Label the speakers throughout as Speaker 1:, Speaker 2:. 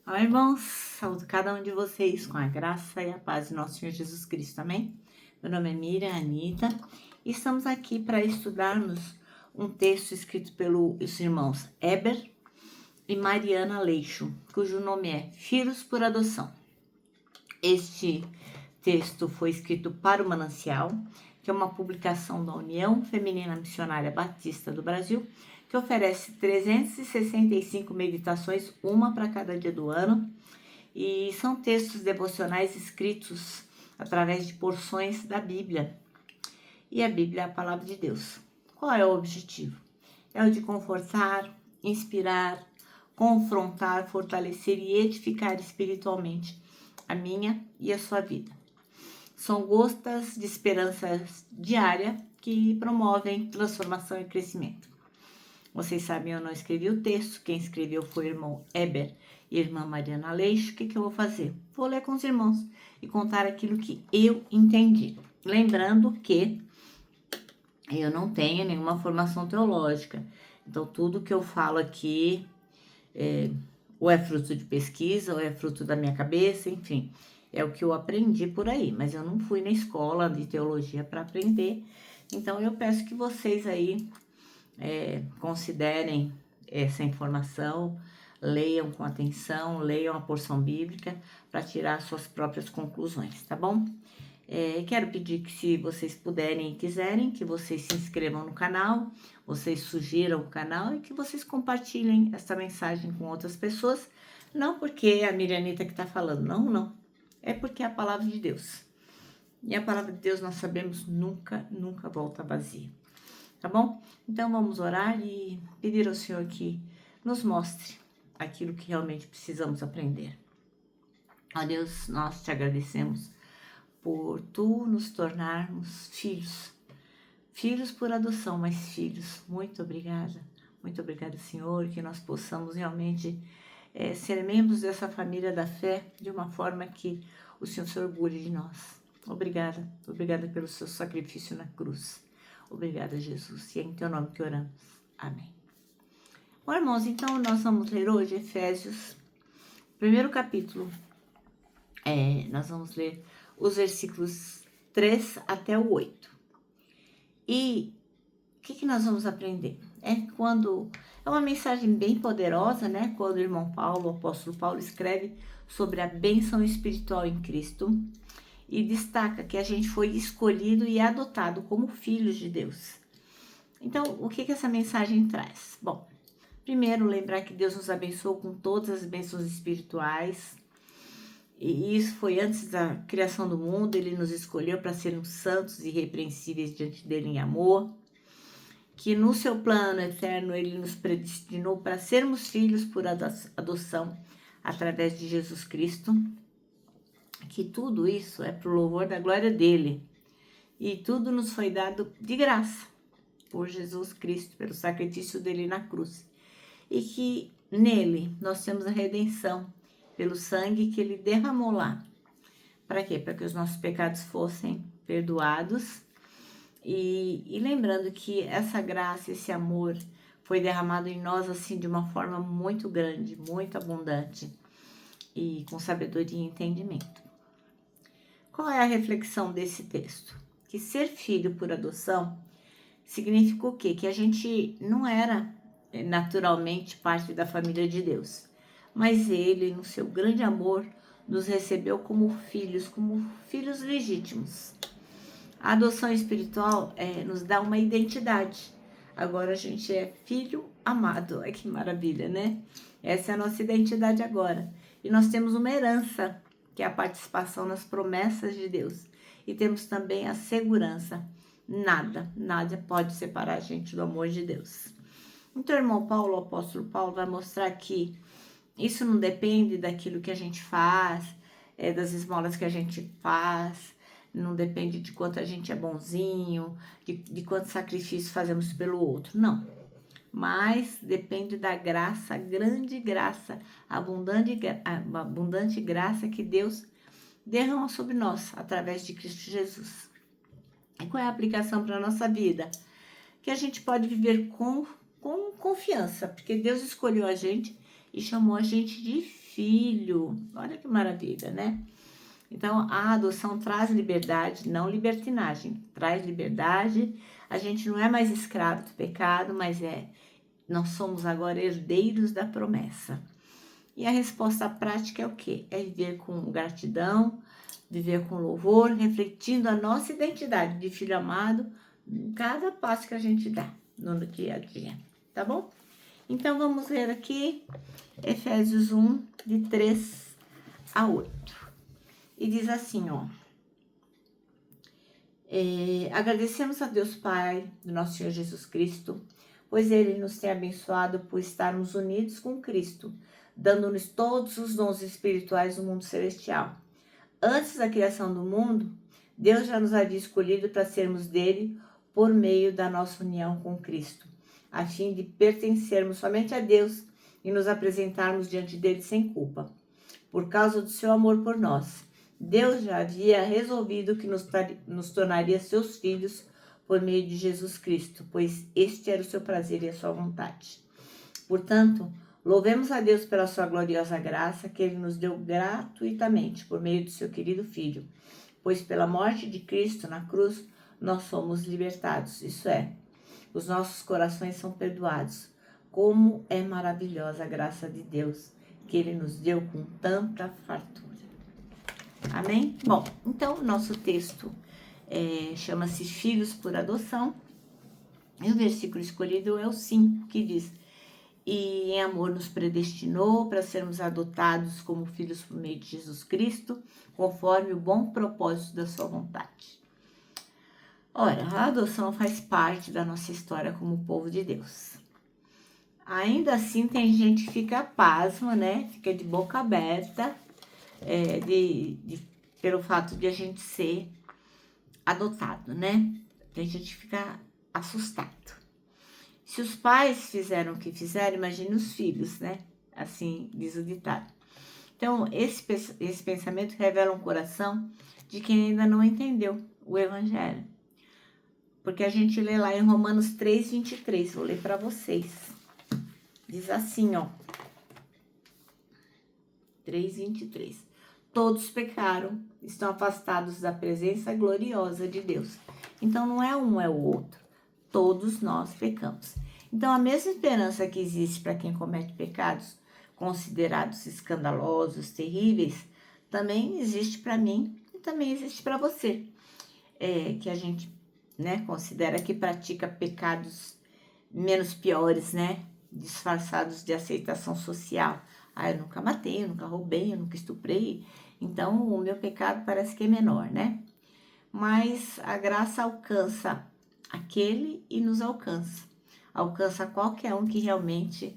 Speaker 1: Olá, irmãos, saúdo cada um de vocês com a graça e a paz de nosso Senhor Jesus Cristo, amém? Meu nome é Miriam Anita e estamos aqui para estudarmos um texto escrito pelos irmãos Eber e Mariana Leixo, cujo nome é Filhos por Adoção. Este texto foi escrito para o Manancial, que é uma publicação da União Feminina Missionária Batista do Brasil, que oferece 365 meditações, uma para cada dia do ano, e são textos devocionais escritos através de porções da Bíblia. E a Bíblia é a palavra de Deus. Qual é o objetivo? É o de confortar, inspirar, confrontar, fortalecer e edificar espiritualmente a minha e a sua vida. São gotas de esperança diária que promovem transformação e crescimento. Vocês sabem, eu não escrevi o texto, quem escreveu foi o irmão Eber e a irmã Mariana Leixo. O que eu vou fazer? Vou ler com os irmãos e contar aquilo que eu entendi. Lembrando que eu não tenho nenhuma formação teológica, então tudo que eu falo aqui ou é fruto de pesquisa, ou é fruto da minha cabeça, enfim, é o que eu aprendi por aí, mas eu não fui na escola de teologia para aprender, então eu peço que vocês aí considerem essa informação, leiam com atenção, leiam a porção bíblica para tirar suas próprias conclusões, tá bom? Quero pedir que, se vocês puderem e quiserem, que vocês se inscrevam no canal, vocês sugiram o canal e que vocês compartilhem essa mensagem com outras pessoas, não porque é a Mirianita que está falando, não, é porque é a palavra de Deus. E a palavra de Deus, nós sabemos, nunca volta vazia. Tá bom? Então vamos orar e pedir ao Senhor que nos mostre aquilo que realmente precisamos aprender. Ó Deus, nós te agradecemos por tu nos tornarmos filhos por adoção, mas filhos. Muito obrigada, Senhor, que nós possamos realmente ser membros dessa família da fé de uma forma que o Senhor se orgulhe de nós. Obrigada pelo seu sacrifício na cruz. Obrigada, Jesus. E é em teu nome que oramos. Amém. Bom, irmãos, então nós vamos ler hoje Efésios, primeiro capítulo. Nós vamos ler os versículos 3 até o 8. E o que nós vamos aprender? É uma mensagem bem poderosa, né? Quando o irmão Paulo, o apóstolo Paulo, escreve sobre a bênção espiritual em Cristo, e destaca que a gente foi escolhido e adotado como filhos de Deus. Então, o que essa mensagem traz? Bom, primeiro, lembrar que Deus nos abençoou com todas as bênçãos espirituais, e isso foi antes da criação do mundo. Ele nos escolheu para sermos santos e irrepreensíveis diante dele em amor, que no seu plano eterno ele nos predestinou para sermos filhos por adoção através de Jesus Cristo, que tudo isso é para o louvor da glória dele, e tudo nos foi dado de graça por Jesus Cristo, pelo sacrifício dele na cruz, e que nele nós temos a redenção pelo sangue que ele derramou lá. Para quê? Para que os nossos pecados fossem perdoados, e lembrando que essa graça, esse amor foi derramado em nós assim de uma forma muito grande, muito abundante, e com sabedoria e entendimento. Qual é a reflexão desse texto? Que ser filho por adoção significa o quê? Que a gente não era naturalmente parte da família de Deus, mas ele, no seu grande amor, nos recebeu como filhos legítimos. A adoção espiritual nos dá uma identidade. Agora a gente é filho amado. Olha que maravilha, né? Essa é a nossa identidade agora. E nós temos uma herança, que é a participação nas promessas de Deus. E temos também a segurança. Nada pode separar a gente do amor de Deus. Então, o irmão Paulo, o apóstolo Paulo, vai mostrar que isso não depende daquilo que a gente faz, das esmolas que a gente faz, não depende de quanto a gente é bonzinho, de quanto sacrifício fazemos pelo outro, não. Mas depende da graça, grande graça, abundante graça que Deus derrama sobre nós, através de Cristo Jesus. E qual é a aplicação para a nossa vida? Que a gente pode viver com confiança, porque Deus escolheu a gente e chamou a gente de filho. Olha que maravilha, né? Então, a adoção traz liberdade, não libertinagem. Traz liberdade. A gente não é mais escravo do pecado, mas nós somos agora herdeiros da promessa. E a resposta prática é o quê? É viver com gratidão, viver com louvor, refletindo a nossa identidade de filho amado em cada passo que a gente dá no dia a dia, tá bom? Então, vamos ler aqui Efésios 1, de 3 a 8. E diz assim, ó. Agradecemos a Deus Pai, do nosso Senhor Jesus Cristo, pois Ele nos tem abençoado por estarmos unidos com Cristo, dando-nos todos os dons espirituais do mundo celestial. Antes da criação do mundo, Deus já nos havia escolhido para sermos dele por meio da nossa união com Cristo, a fim de pertencermos somente a Deus e nos apresentarmos diante dele sem culpa. Por causa do seu amor por nós, Deus já havia resolvido que nos tornaria seus filhos por meio de Jesus Cristo, pois este era o seu prazer e a sua vontade. Portanto, louvemos a Deus pela sua gloriosa graça que Ele nos deu gratuitamente por meio do seu querido Filho, pois pela morte de Cristo na cruz nós somos libertados, isso é, os nossos corações são perdoados. Como é maravilhosa a graça de Deus que Ele nos deu com tanta fartura. Amém? Bom, então o nosso texto chama-se Filhos por Adoção, e o versículo escolhido é o 5, que diz: E em amor nos predestinou para sermos adotados como filhos por meio de Jesus Cristo, conforme o bom propósito da sua vontade. Ora, a adoção faz parte da nossa história como povo de Deus. Ainda assim, tem gente que fica pasma, né? Fica de boca aberta pelo fato de a gente ser adotado, né? Tem gente que fica assustado. Se os pais fizeram o que fizeram, imagine os filhos, né? Assim diz o ditado. Então, esse pensamento revela um coração de quem ainda não entendeu o Evangelho. Porque a gente lê lá em Romanos 3:23, vou ler para vocês. Diz assim, ó. 3:23. Todos pecaram, estão afastados da presença gloriosa de Deus. Então, não é um, é o outro. Todos nós pecamos. Então, a mesma esperança que existe para quem comete pecados considerados escandalosos, terríveis, também existe para mim e também existe para você. Que a gente, né, considera que pratica pecados menos piores, né, disfarçados de aceitação social. Eu nunca matei, eu nunca roubei, eu nunca estuprei, então o meu pecado parece que é menor, né? Mas a graça alcança aquele e nos alcança. Alcança qualquer um que realmente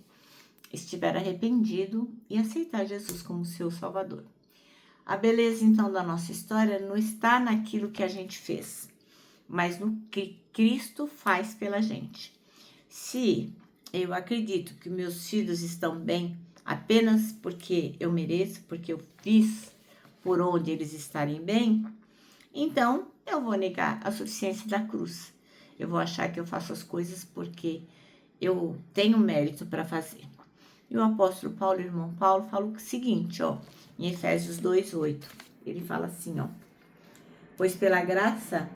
Speaker 1: estiver arrependido e aceitar Jesus como seu Salvador. A beleza, então, da nossa história não está naquilo que a gente fez, mas no que Cristo faz pela gente. Se eu acredito que meus filhos estão bem apenas porque eu mereço, porque eu fiz por onde eles estarem bem, então eu vou negar a suficiência da cruz. Eu vou achar que eu faço as coisas porque eu tenho mérito para fazer. E o apóstolo Paulo, irmão Paulo, fala o seguinte, ó, em Efésios 2:8. Ele fala assim, ó: Pois pela graça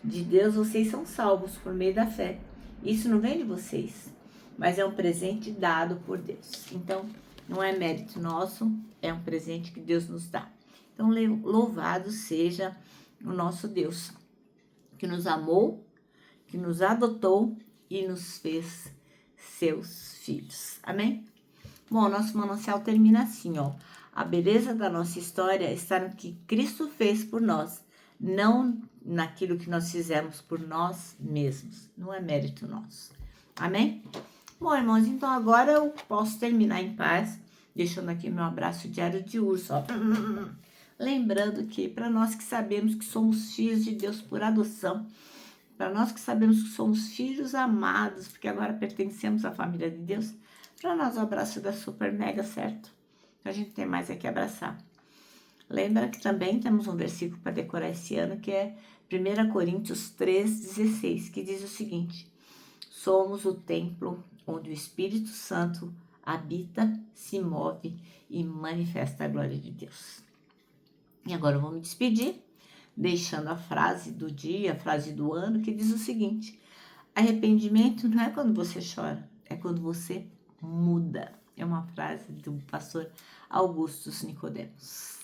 Speaker 1: de Deus vocês são salvos por meio da fé. Isso não vem de vocês, mas é um presente dado por Deus. Então, não é mérito nosso, é um presente que Deus nos dá. Então, louvado seja o nosso Deus, que nos amou, que nos adotou e nos fez seus filhos. Amém? Bom, nosso manancial termina assim, ó. A beleza da nossa história está no que Cristo fez por nós, não naquilo que nós fizemos por nós mesmos. Não é mérito nosso. Amém? Bom, irmãos, então agora eu posso terminar em paz, deixando aqui meu abraço diário de urso, ó. Lembrando que para nós que sabemos que somos filhos de Deus por adoção, para nós que sabemos que somos filhos amados, porque agora pertencemos à família de Deus, para nós o abraço da super mega, certo? A gente tem mais aqui abraçar. Lembra que também temos um versículo para decorar esse ano, que é 1 Coríntios 3:16, que diz o seguinte: somos o templo onde o Espírito Santo habita, se move e manifesta a glória de Deus. E agora eu vou me despedir, deixando a frase do dia, a frase do ano, que diz o seguinte: arrependimento não é quando você chora, é quando você muda. É uma frase do pastor Augustus Nicodemos.